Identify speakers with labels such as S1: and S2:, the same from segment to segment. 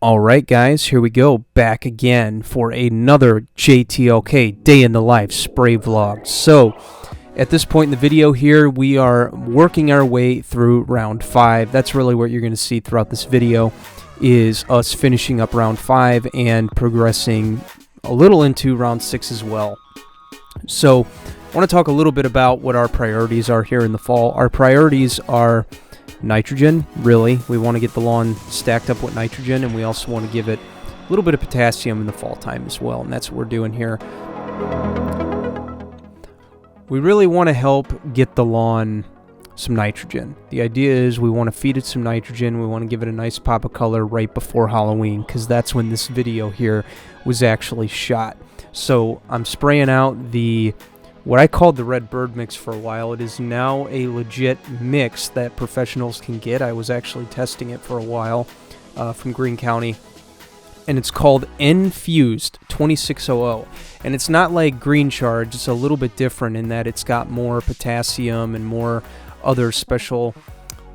S1: All right, guys, here we go, back again for another JTLK Day in the Life spray vlog. So, at this point in the video here, we are working our way through round 5. That's really what you're going to see throughout this video, is us finishing up round 5 and progressing a little into round 6 as well. So, I want to talk a little bit about what our priorities are here in the fall. Our priorities are nitrogen, really. We want to get the lawn stacked up with nitrogen, and we also want to give it a little bit of potassium in the fall time as well, and that's what we're doing here. We really want to help get the lawn some nitrogen. The idea is we want to feed it some nitrogen. We want to give it a nice pop of color right before Halloween, because that's when this video here was actually shot. So I'm spraying out what I called the Red Bird mix for a while. It is now a legit mix that professionals can get. I was actually testing it for a while from Greene County, and it's called Infused 2600. And it's not like Green Charge. It's a little bit different in that it's got more potassium and more other special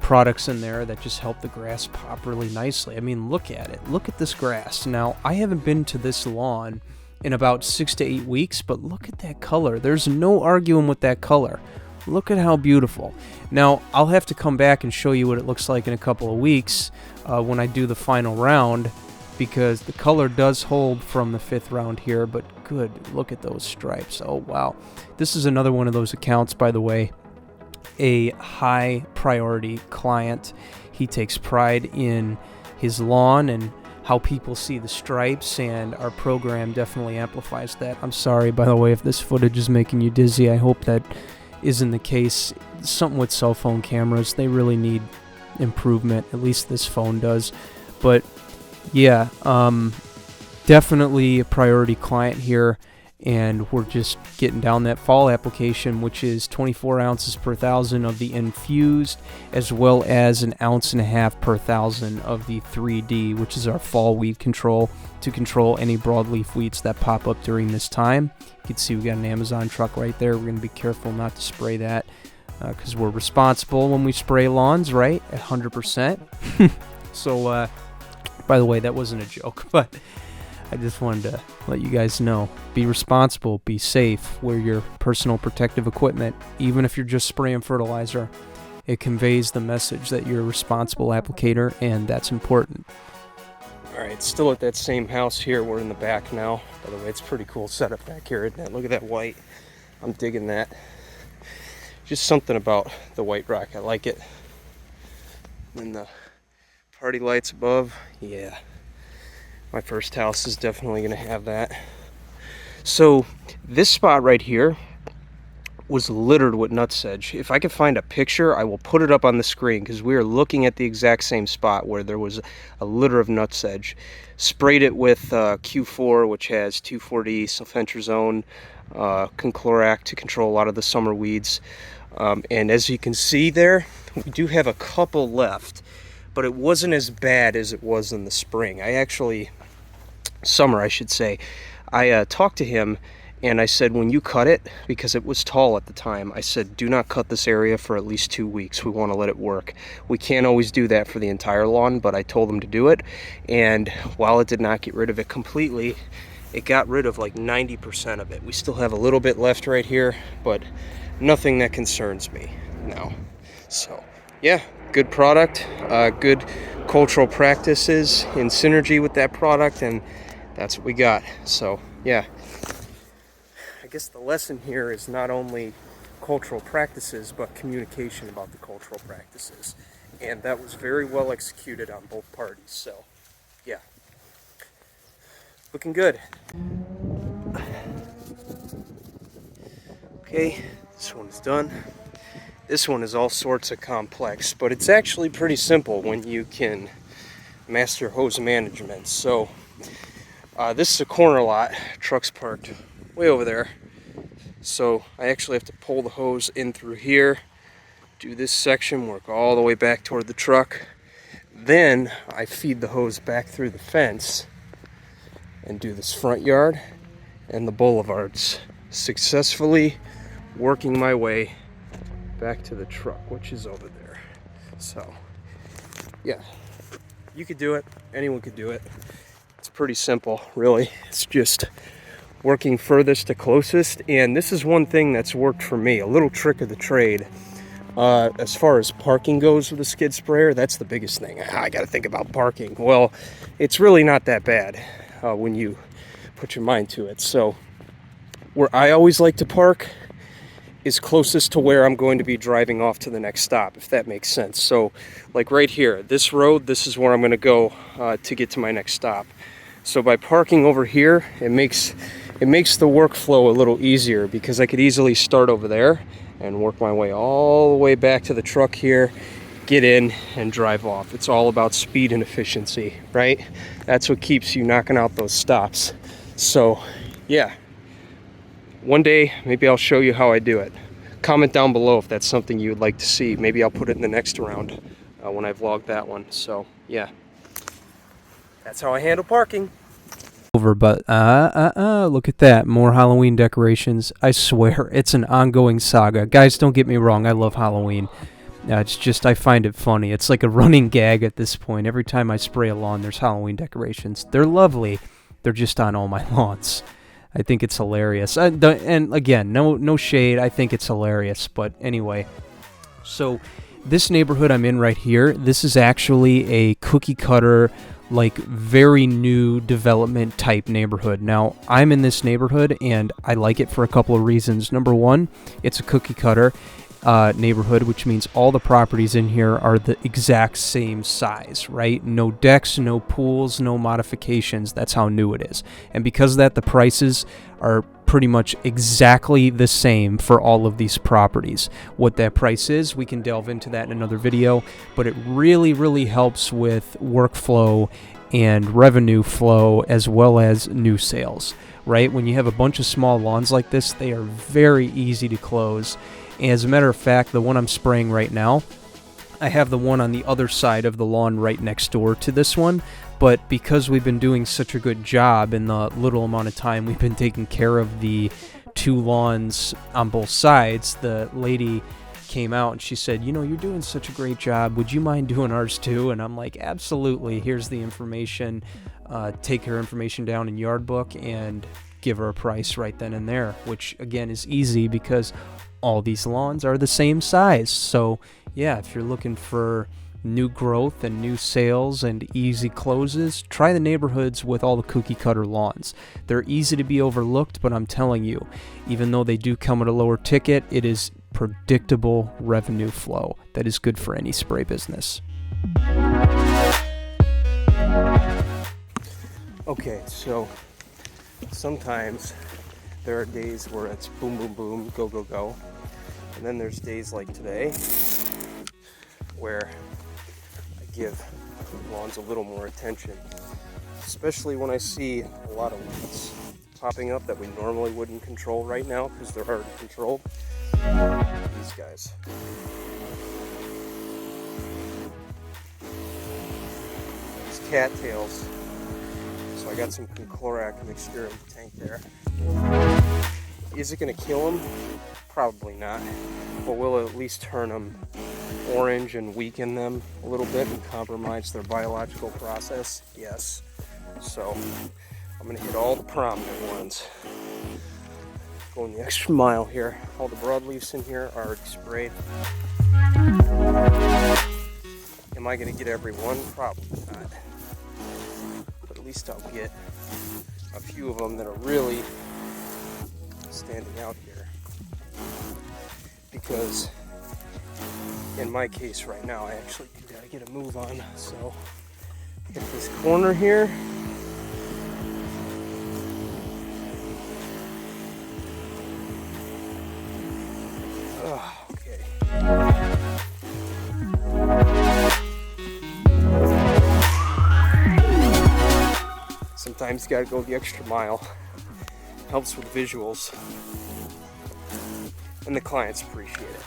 S1: products in there that just help the grass pop really nicely. I mean, look at it. Look at this grass. Now, I haven't been to this lawn in about 6 to 8 weeks, but look at that color. There's no arguing with that color. Look at how beautiful. Now, I'll have to come back and show you what it looks like in a couple of weeks when I do the final round, because the color does hold from the 5th round here, but good, look at those stripes. Oh, wow. This is another one of those accounts, by the way, a high priority client. He takes pride in his lawn and how people see the stripes, and our program definitely amplifies that. I'm sorry, by the way, if this footage is making you dizzy. I hope that isn't the case. Something with cell phone cameras, they really need improvement. At least this phone does. But yeah, definitely a priority client here, and we're just getting down that fall application, which is 24 ounces per 1,000 of the infused, as well as 1.5 ounces per 1,000 of the 3D, which is our fall weed control to control any broadleaf weeds that pop up during this time. You can see we got an Amazon truck right there. We're going to be careful not to spray that because we're responsible when we spray lawns, right? 100%. So, by the way, that wasn't a joke, but I just wanted to let you guys know. Be responsible, be safe, wear your personal protective equipment. Even if you're just spraying fertilizer, it conveys the message that you're a responsible applicator, and that's important. Alright, still at that same house here. We're in the back now. By the way, it's a pretty cool setup back here, isn't it? Look at that white. I'm digging that. Just something about the white rock. I like it. And the party lights above, yeah. My first house is definitely going to have that. So this spot right here was littered with nutsedge. If I could find a picture, I will put it up on the screen, because we are looking at the exact same spot where there was a litter of nutsedge. Sprayed it with Q4, which has 2,4-D, sulfentrazone, conclorac to control a lot of the summer weeds. And as you can see there, we do have a couple left, but it wasn't as bad as it was in the spring. Summer, I should say. I talked to him, and I said, when you cut it, because it was tall at the time, I said, do not cut this area for at least 2 weeks. We want to let it work. We can't always do that for the entire lawn, but I told him to do it, and while it did not get rid of it completely, it got rid of like 90% of it. We still have a little bit left right here, but nothing that concerns me now. So yeah, good product, good cultural practices in synergy with that product, and that's what we got. So yeah, I guess the lesson here is not only cultural practices, but communication about the cultural practices, and that was very well executed on both parties. So yeah, looking good. Okay, this one's done. This one is all sorts of complex, but it's actually pretty simple when you can master hose management. So this is a corner lot. Truck's parked way over there. So I actually have to pull the hose in through here, do this section, work all the way back toward the truck. Then I feed the hose back through the fence and do this front yard and the boulevards, successfully working my way back to the truck, which is over there. So yeah,
S2: You could do it. Anyone could do it. It's pretty simple, really. It's just working furthest to closest, and this is one thing that's worked for me, a little trick of the trade. As far as parking goes with a skid sprayer, that's the biggest thing. I got to think about parking. Well, it's really not that bad when you put your mind to it. So where I always like to park is closest to where I'm going to be driving off to the next stop, if that makes sense. So like right here, this road, this is where I'm going to go to get to my next stop. So by parking over here, it makes the workflow a little easier, because I could easily start over there and work my way all the way back to the truck here, get in and drive off. It's all about speed and efficiency, right? That's what keeps you knocking out those stops. So yeah, one day maybe I'll show you how I do it. Comment down below if that's something you would like to see. Maybe I'll put it in the next round when I vlog that one. So yeah, that's how I handle parking.
S1: Over, but look at that, more Halloween decorations. I swear it's an ongoing saga, guys. Don't get me wrong, I love Halloween. It's just I find it funny. It's like a running gag at this point. Every time I spray a lawn, there's Halloween decorations. They're lovely, they're just on all my lawns. I think it's hilarious. And again, no shade, I think it's hilarious. But anyway, so this neighborhood I'm in right here, this is actually a cookie cutter, like very new development type neighborhood. Now, I'm in this neighborhood and I like it for a couple of reasons. Number one, it's a cookie cutter neighborhood, which means all the properties in here are the exact same size, right? No decks, no pools, no modifications. That's how new it is. And because of that, the prices are pretty much exactly the same for all of these properties. What that price is, we can delve into that in another video, but it really helps with workflow and revenue flow as well as new sales, right? When you have a bunch of small lawns like this, they are very easy to close. As a matter of fact, the one I'm spraying right now, I have the one on the other side of the lawn right next door to this one, but because we've been doing such a good job in the little amount of time we've been taking care of the two lawns on both sides, the lady came out and she said, you know, you're doing such a great job, would you mind doing ours too? And I'm like, absolutely. Here's the information. Take her information down in Yard Book and give her a price right then and there, which again is easy because all these lawns are the same size. So yeah, if you're looking for new growth and new sales and easy closes, try the neighborhoods with all the cookie cutter lawns. They're easy to be overlooked, but I'm telling you, even though they do come at a lower ticket, it is predictable revenue flow that is good for any spray business.
S2: Okay, so sometimes there are days where it's boom, boom, boom, go, go, go. And then there's days like today where I give lawns a little more attention, especially when I see a lot of weeds popping up that we normally wouldn't control right now because they're already controlled. These guys. These cattails. So I got some Chlorac mixture in the tank there. Is it going to kill them? Probably not. But will it at least turn them orange and weaken them a little bit and compromise their biological process? Yes. So I'm going to hit all the prominent ones. Going the extra mile here. All the broadleafs in here are already sprayed. Am I going to get every one? Probably not. But at least I'll get a few of them that are really standing out here. Because in my case right now, I actually do gotta get a move on. So hit this corner here. Okay. Sometimes you gotta go the extra mile. Helps with visuals. And the clients appreciate it.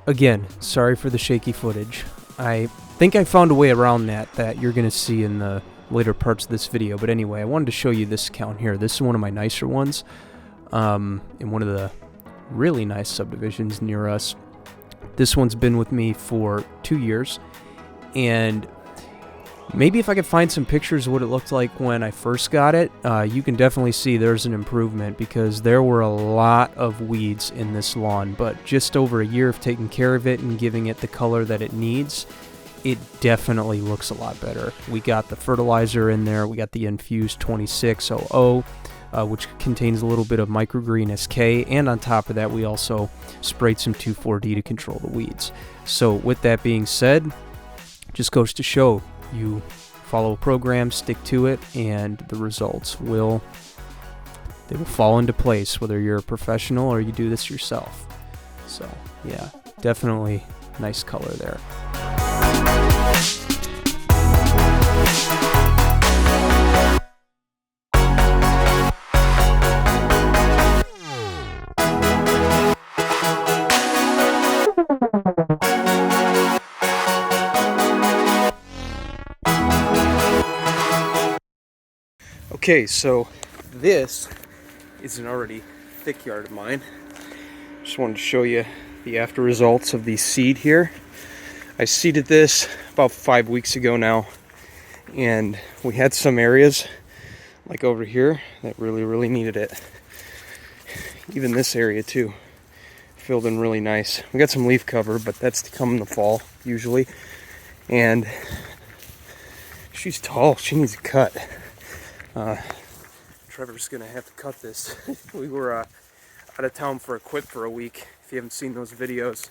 S1: Again, sorry for the shaky footage. I think I found a way around that you're going to see in the later parts of this video. But anyway, I wanted to show you this account here. This is one of my nicer ones in one of the really nice subdivisions near us. This one's been with me for 2 years. And maybe if I could find some pictures of what it looked like when I first got it, you can definitely see there's an improvement, because there were a lot of weeds in this lawn. But just over a year of taking care of it and giving it the color that it needs, it definitely looks a lot better. We got the fertilizer in there. We got the infused 2600, which contains a little bit of microgreen SK, and on top of that we also sprayed some 2,4-D to control the weeds. So with that being said, just goes to show, you follow a program, stick to it, and the results will fall into place, whether you're a professional or you do this yourself. So yeah, definitely nice color there.
S2: Okay, so this is an already thick yard of mine. Just wanted to show you the after results of the seed here. I seeded this about 5 weeks ago now, and we had some areas like over here that really needed it. Even this area too filled in really nice. We got some leaf cover, but that's to come in the fall usually. And she's tall, she needs a cut. Trevor's gonna have to cut this. We were out of town for a quip for a week. If you haven't seen those videos,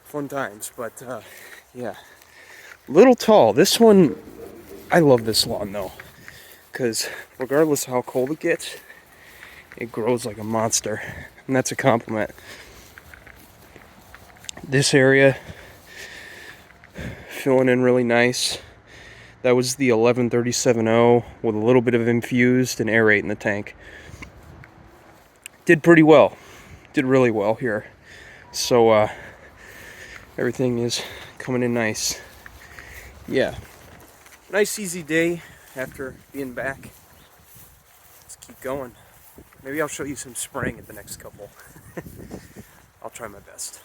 S2: fun times. But yeah, little tall. This one, I love this lawn though, because regardless of how cold it gets, it grows like a monster, and that's a compliment. This area filling in really nice. That was the 1137-0 with a little bit of infused and aerate in the tank. Did pretty well. Did really well here. So everything is coming in nice. Yeah. Nice easy day after being back. Let's keep going. Maybe I'll show you some spraying at the next couple. I'll try my best.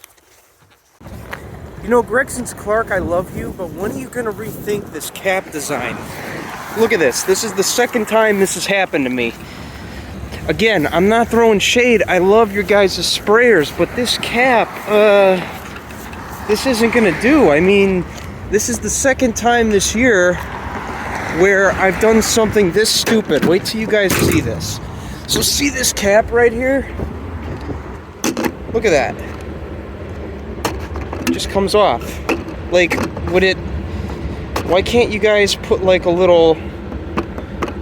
S2: You know, Gregson's Clark, I love you, but when are you going to rethink this cap design? Look at this. This is the second time this has happened to me. Again, I'm not throwing shade. I love your guys' sprayers, but this cap, this isn't going to do. I mean, this is the second time this year where I've done something this stupid. Wait till you guys see this. So see this cap right here? Look at that. Just comes off. Like, why can't you guys put like a little,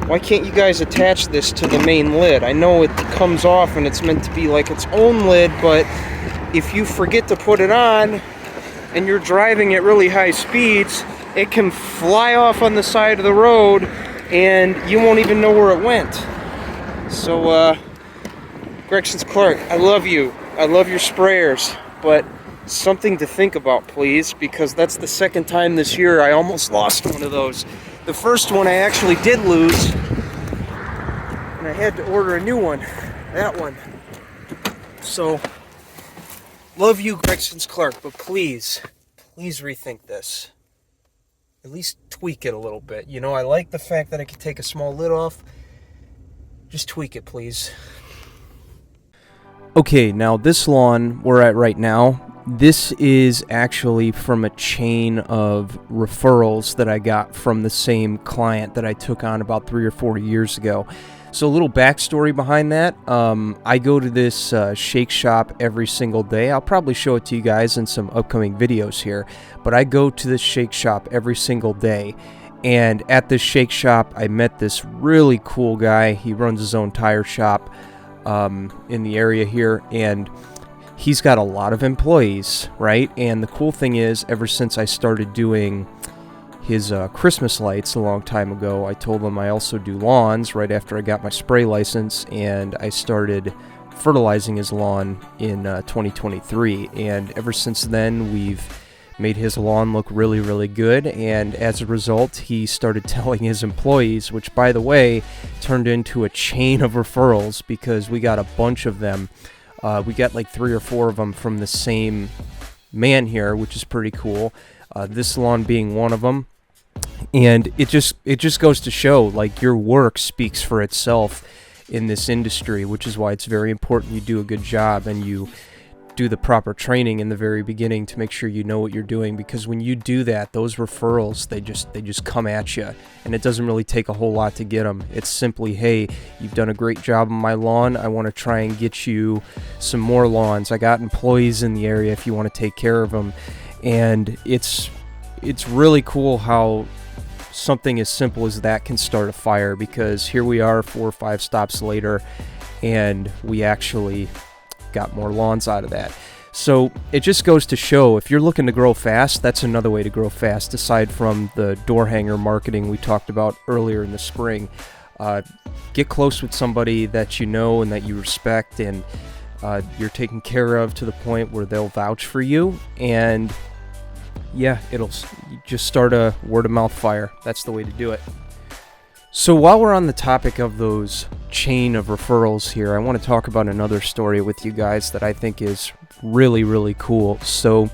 S2: why can't you guys attach this to the main lid? I know it comes off and it's meant to be like its own lid, but if you forget to put it on and you're driving at really high speeds, it can fly off on the side of the road and you won't even know where it went. So Gregson's Clark, I love you. I love your sprayers, but something to think about, please, because that's the second time this year I almost lost one of those. The first one I actually did lose, and I had to order a new one. That one. So, love you, Gregson's Clark, but please rethink this. At least tweak it a little bit. You know, I like the fact that I can take a small lid off. Just tweak it, please.
S1: Okay, now this lawn we're at right now, this is actually from a chain of referrals that I got from the same client that I took on about 3 or 4 years ago. So a little backstory behind that. I go to this shake shop every single day. I'll probably show it to you guys in some upcoming videos here. But I go to this shake shop every single day. And at this shake shop, I met this really cool guy. He runs his own tire shop in the area here. And he's got a lot of employees, right? And the cool thing is, ever since I started doing his Christmas lights a long time ago, I told him I also do lawns right after I got my spray license, and I started fertilizing his lawn in 2023. And ever since then, we've made his lawn look really good, and as a result, he started telling his employees, which, by the way, turned into a chain of referrals because we got a bunch of them. We got like 3 or 4 of them from the same man here, which is pretty cool. this lawn being one of them. And it just goes to show, like, your work speaks for itself in this industry, which is why it's very important you do a good job and you do the proper training in the very beginning to make sure you know what you're doing, because when you do that, those referrals, they just come at you, and it doesn't really take a whole lot to get them. It's simply, hey, you've done a great job on my lawn, I want to try and get you some more lawns, I got employees in the area if you want to take care of them. And it's really cool how something as simple as that can start a fire, because here we are 4 or 5 stops later and we actually got more lawns out of that. So it just goes to show, if you're looking to grow fast, that's another way to grow fast aside from the door hanger marketing we talked about earlier in the spring. Get close with somebody that you know and that you respect and you're taken care of to the point where they'll vouch for you, and yeah, it'll just start a word-of-mouth fire. That's the way to do it. So while we're on the topic of those chain of referrals here, I want to talk about another story with you guys that I think is really, really cool. So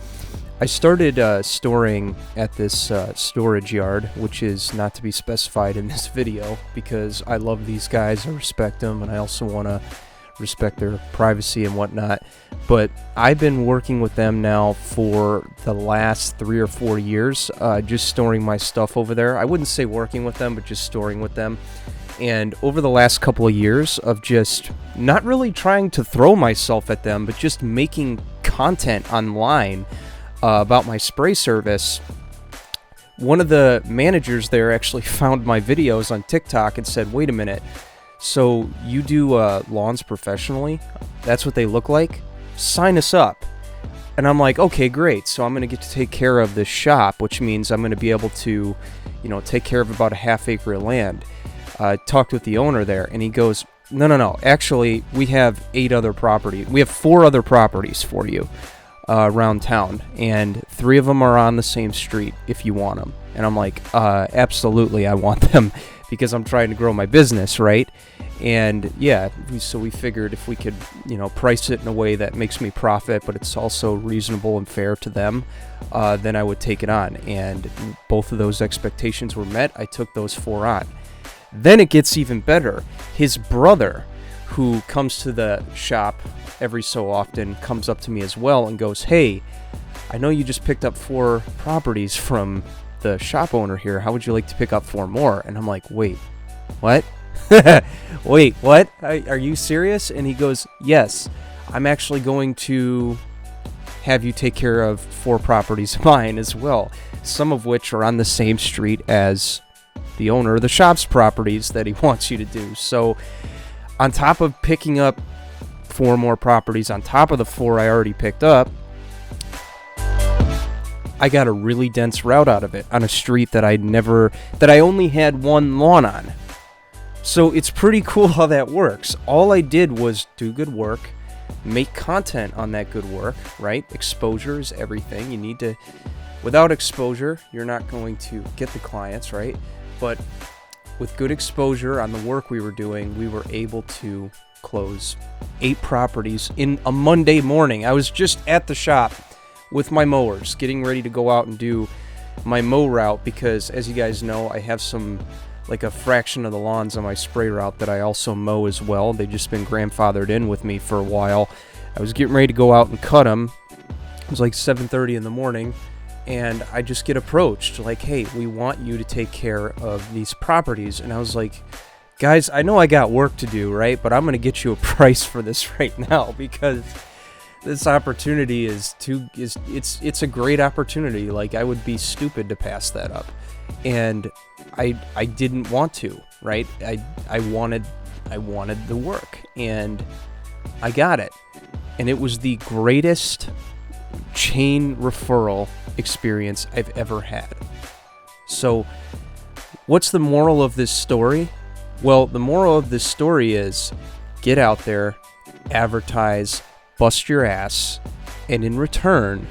S1: I started storing at this storage yard, which is not to be specified in this video, because I love these guys, I respect them, and I also want to respect their privacy and whatnot. But I've been working with them now for the last 3 or 4 years, just storing my stuff over there. I wouldn't say working with them, but just storing with them. And over the last couple of years of just not really trying to throw myself at them, but just making content online about my spray service, one of the managers there actually found my videos on TikTok and said, wait a minute, so you do lawns professionally? That's what they look like? Sign us up. And I'm like, okay, great. So I'm going to get to take care of this shop, which means I'm going to be able to, take care of about a ½ acre of land. Talked with the owner there, and he goes, no. Actually, we have 8 other properties. We have 4 other properties for you around town, and 3 of them are on the same street if you want them. And I'm like, absolutely, I want them, because I'm trying to grow my business, right? And yeah, so we figured if we could, price it in a way that makes me profit, but it's also reasonable and fair to them, then I would take it on. And both of those expectations were met. I took those 4 on. Then it gets even better. His brother, who comes to the shop every so often, comes up to me as well and goes, hey, I know you just picked up 4 properties from the shop owner here. How would you like to pick up 4 more? And I'm like, wait, what? Wait, what? Are you serious? And he goes, yes, I'm actually going to have you take care of 4 properties of mine as well, some of which are on the same street as the owner of the shop's properties that he wants you to do. So on top of picking up 4 more properties on top of the 4 I already picked up, I got a really dense route out of it on a street that I only had 1 lawn on. So it's pretty cool how that works. All I did was do good work, make content on that good work, right? Exposure is everything. You need to, without exposure, you're not going to get the clients, right? But with good exposure on the work we were doing, we were able to close 8 properties in a Monday morning. I was just at the shop with my mowers, getting ready to go out and do my mow route, because as you guys know, I have like a fraction of the lawns on my spray route that I also mow as well. They've just been grandfathered in with me for a while. I was getting ready to go out and cut them. It was like 7:30 in the morning, and I just get approached like, hey, we want you to take care of these properties. And I was like, guys, I know I got work to do, right? But I'm going to get you a price for this right now, because this opportunity it's a great opportunity. Like, I would be stupid to pass that up. And I didn't want to, right? I wanted the work, and I got it. And it was the greatest chain referral experience I've ever had. So what's the moral of this story? Well, the moral of this story is get out there, advertise, bust your ass, and in return,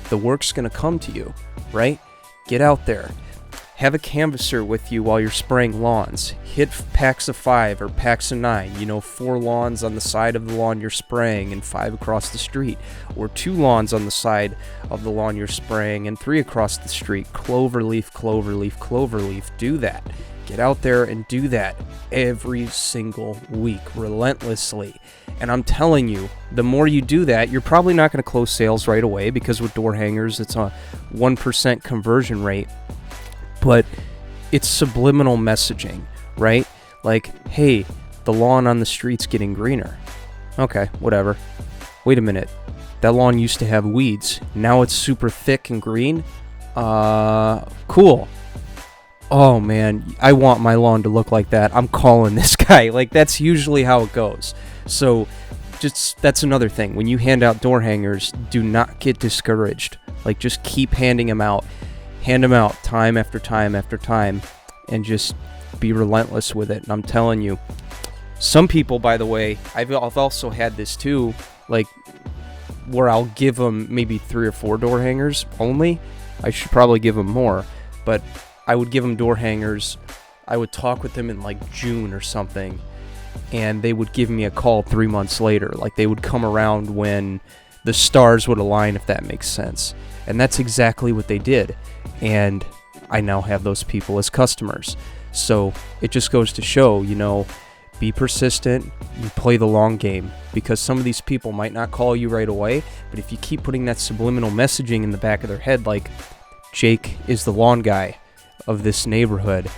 S1: the work's going to come to you, right? Get out there. Have a canvasser with you while you're spraying lawns. Hit packs of 5 or packs of 9. 4 lawns on the side of the lawn you're spraying and 5 across the street. Or 2 lawns on the side of the lawn you're spraying and 3 across the street. Cloverleaf, cloverleaf, cloverleaf. Do that. Get out there and do that every single week, relentlessly. And I'm telling you, the more you do that, you're probably not going to close sales right away, because with door hangers, it's a 1% conversion rate. But it's subliminal messaging, right? Like, hey, the lawn on the street's getting greener. Okay, whatever. Wait a minute. That lawn used to have weeds. Now it's super thick and green? Cool. Oh, man, I want my lawn to look like that. I'm calling this guy. Like, that's usually how it goes. So, that's another thing. When you hand out door hangers, do not get discouraged. Like, just keep handing them out. Hand them out time after time after time, and just be relentless with it. And I'm telling you, some people, by the way, I've also had this too, like, where I'll give them maybe 3 or 4 door hangers only. I should probably give them more, but I would give them door hangers. I would talk with them in like June or something, and they would give me a call 3 months later. Like, they would come around when the stars would align, if that makes sense. And that's exactly what they did. And I now have those people as customers. So it just goes to show, be persistent, you play the long game, because some of these people might not call you right away, but if you keep putting that subliminal messaging in the back of their head, like, Jake is the lawn guy of this neighborhood,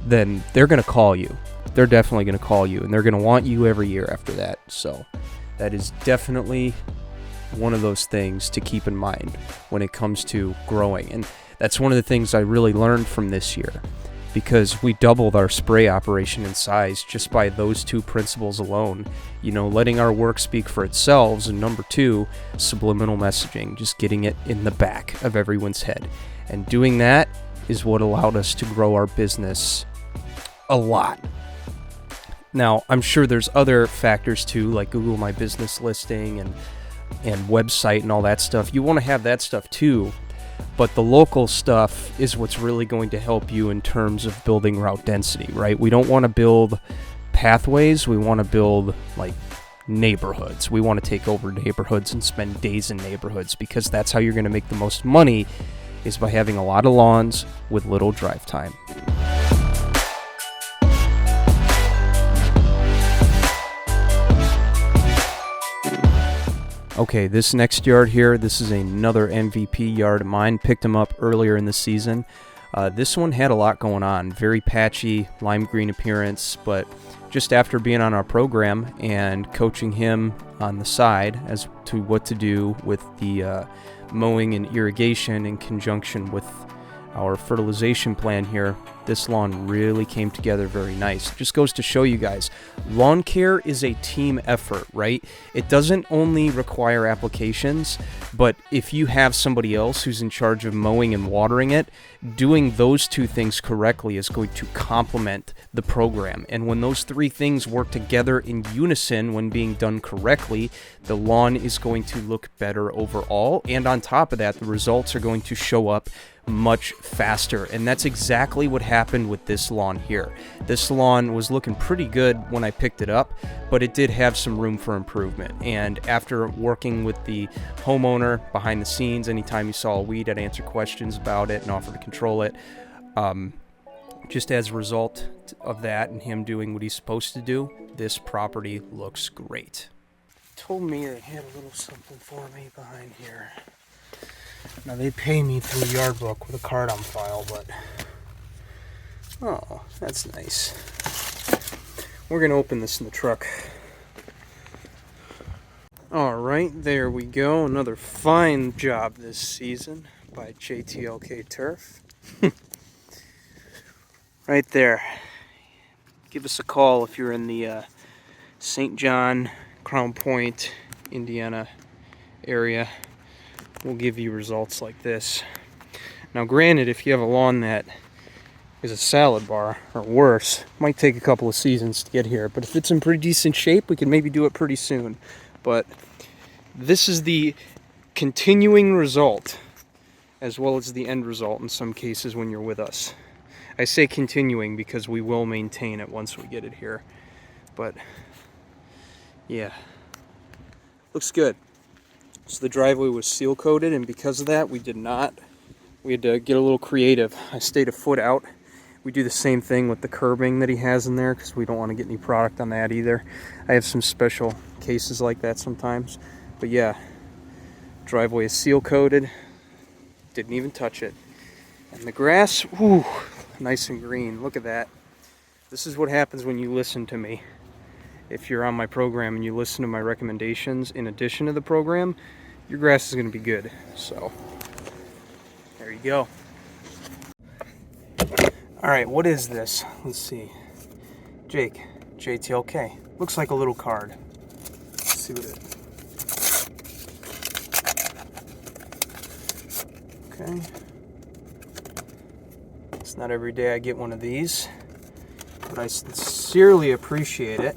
S1: then they're going to call you. They're definitely going to call you, and they're going to want you every year after that. So that is definitely one of those things to keep in mind when it comes to growing. And that's one of the things I really learned from this year, because we doubled our spray operation in size just by those 2 principles alone. Letting our work speak for itself, and number 2, subliminal messaging, just getting it in the back of everyone's head. And doing that is what allowed us to grow our business a lot. Now, I'm sure there's other factors too, like Google My Business listing and website and all that stuff. You want to have that stuff too, but the local stuff is what's really going to help you in terms of building route density, right? We don't want to build pathways. We want to build, like, neighborhoods. We want to take over neighborhoods and spend days in neighborhoods, because that's how you're going to make the most money, is by having a lot of lawns with little drive time. Okay, this next yard here, this is another MVP yard of mine. Picked him up earlier in the season. This one had a lot going on. Very patchy, lime green appearance, but just after being on our program and coaching him on the side as to what to do with the mowing and irrigation in conjunction with our fertilization plan here, this lawn really came together very nice. It just goes to show you guys, lawn care is a team effort, right? It doesn't only require applications, but if you have somebody else who's in charge of mowing and watering it, doing those 2 things correctly is going to complement the program. And when those 3 things work together in unison when being done correctly, the lawn is going to look better overall. And on top of that, the results are going to show up much faster. And that's exactly what happened with this lawn here. This lawn was looking pretty good when I picked it up, but it did have some room for improvement. And after working with the homeowner behind the scenes, anytime you saw a weed, I'd answer questions about it and offer to control it. Just as a result of that and him doing what he's supposed to do, this property looks great. Told me they had a little something for me behind here. Now, they pay me through Yard Book with a card on file, but... oh, that's nice. We're going to open this in the truck. Alright, there we go. Another fine job this season by JTLK Turf. Right there. Give us a call if you're in the St. John, Crown Point, Indiana area. We'll give you results like this. Now, granted, if you have a lawn that is a salad bar or worse, it might take a couple of seasons to get here, but if it's in pretty decent shape, we can maybe do it pretty soon. But this is the continuing result
S2: as well as the end result in some cases when you're with us. I say continuing because we will maintain it once we get it here. But yeah, looks good. So the driveway was seal coated, and because of that we had to get a little creative. I stayed a foot out. We do the same thing with the curbing that he has in there because we don't want to get any product on that either. I have some special cases like that sometimes. But yeah, driveway is seal coated. Didn't even touch it. And the grass, whew, nice and green. Look at that. This is what happens when you listen to me. If you're on my program and you listen to my recommendations in addition to the program, your grass is going to be good. So there you go. All right, what is this? Let's see. Jake, JTLK. Looks like a little card. Let's see what it is. Okay. It's not every day I get one of these, but I sincerely appreciate it.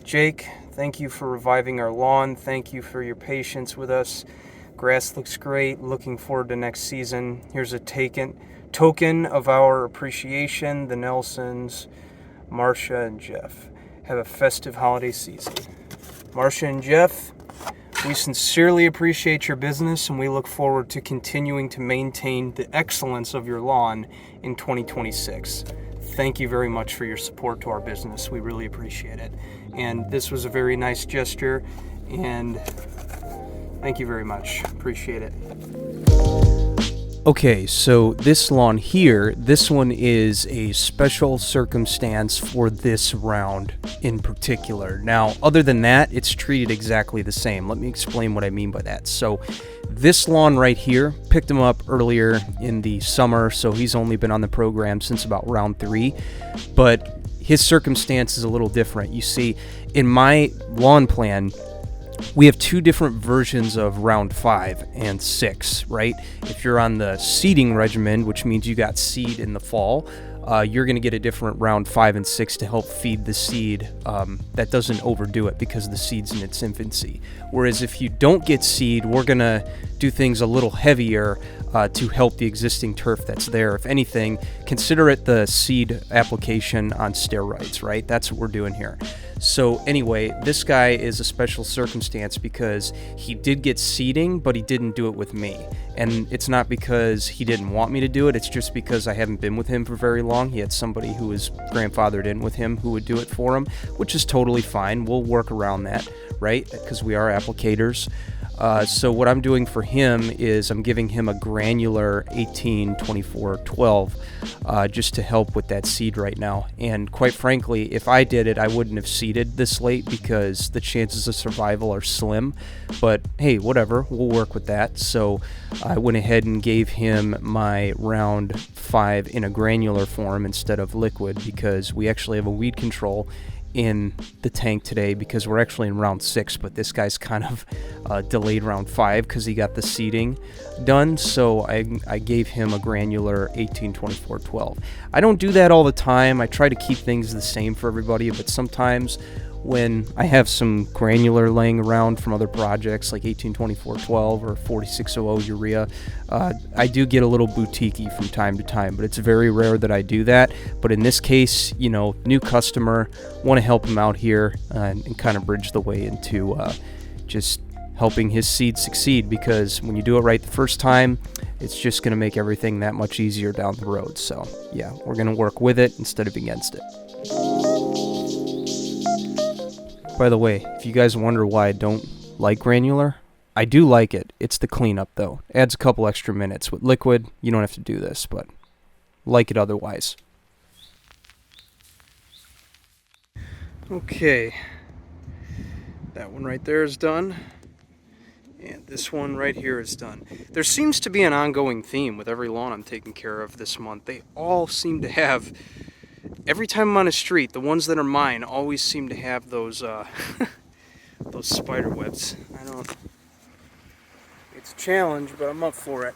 S2: Jake, thank you for reviving our lawn. Thank you for your patience with us. Grass looks great. Looking forward to next season. Here's a token of our appreciation. The Nelsons, Marcia and Jeff. Have a festive holiday season. Marcia and Jeff, we sincerely appreciate your business, and we look forward to continuing to maintain the excellence of your lawn in 2026. Thank you very much for your support to our business. We really appreciate it. And this was a very nice gesture, and thank you very much. Appreciate it.
S1: Okay, so this lawn here, this one is a special circumstance for this round in particular. Now, other than that, it's treated exactly the same. Let me explain what I mean by that. So this lawn right here, picked him up earlier in the summer, so he's only been on the program since about round 3, but his circumstance is a little different. You see, in my lawn plan, we have 2 different versions of round 5 and 6, right? If you're on the seeding regimen, which means you got seed in the fall, you're going to get a different round 5 and 6 to help feed the seed that doesn't overdo it because the seed's in its infancy. Whereas if you don't get seed, we're going to do things a little heavier to help the existing turf that's there. If anything, consider it the seed application on steroids, right? That's what we're doing here. So anyway, this guy is a special circumstance because he did get seeding, but he didn't do it with me. And it's not because he didn't want me to do it, it's just because I haven't been with him for very long. He had somebody who was grandfathered in with him who would do it for him, which is totally fine. We'll work around that, right? Because we are applicators. So what I'm doing for him is I'm giving him a granular 18-24-12 just to help with that seed right now. And quite frankly, if I did it, I wouldn't have seeded this late because the chances of survival are slim. But hey, whatever, we'll work with that. So I went ahead and gave him my round 5 in a granular form instead of liquid because we actually have a weed control in the tank today because we're actually in round 6, but this guy's kind of delayed round 5 because he got the seeding done. So I gave him a granular 18-24-12. I don't do that all the time. I try to keep things the same for everybody, but sometimes when I have some granular laying around from other projects like 18-24-12 or 4600 urea, I do get a little boutiquey from time to time, but it's very rare that I do that. But in this case, you know, new customer, want to help him out here and kind of bridge the way into just helping his seed succeed, because when you do it right the first time, it's just going to make everything that much easier down the road. So yeah, we're going to work with it instead of against it. By the way, if you guys wonder why I don't like granular, I do like it. It's the cleanup though. Adds a couple extra minutes. With liquid, you don't have to do this, but like it otherwise.
S2: Okay, that one right there is done, and this one right here is done. There seems to be an ongoing theme with every lawn I'm taking care of this month. They all seem to have, every time I'm on a street, the ones that are mine always seem to have those those spider webs. It's a challenge, but I'm up for it.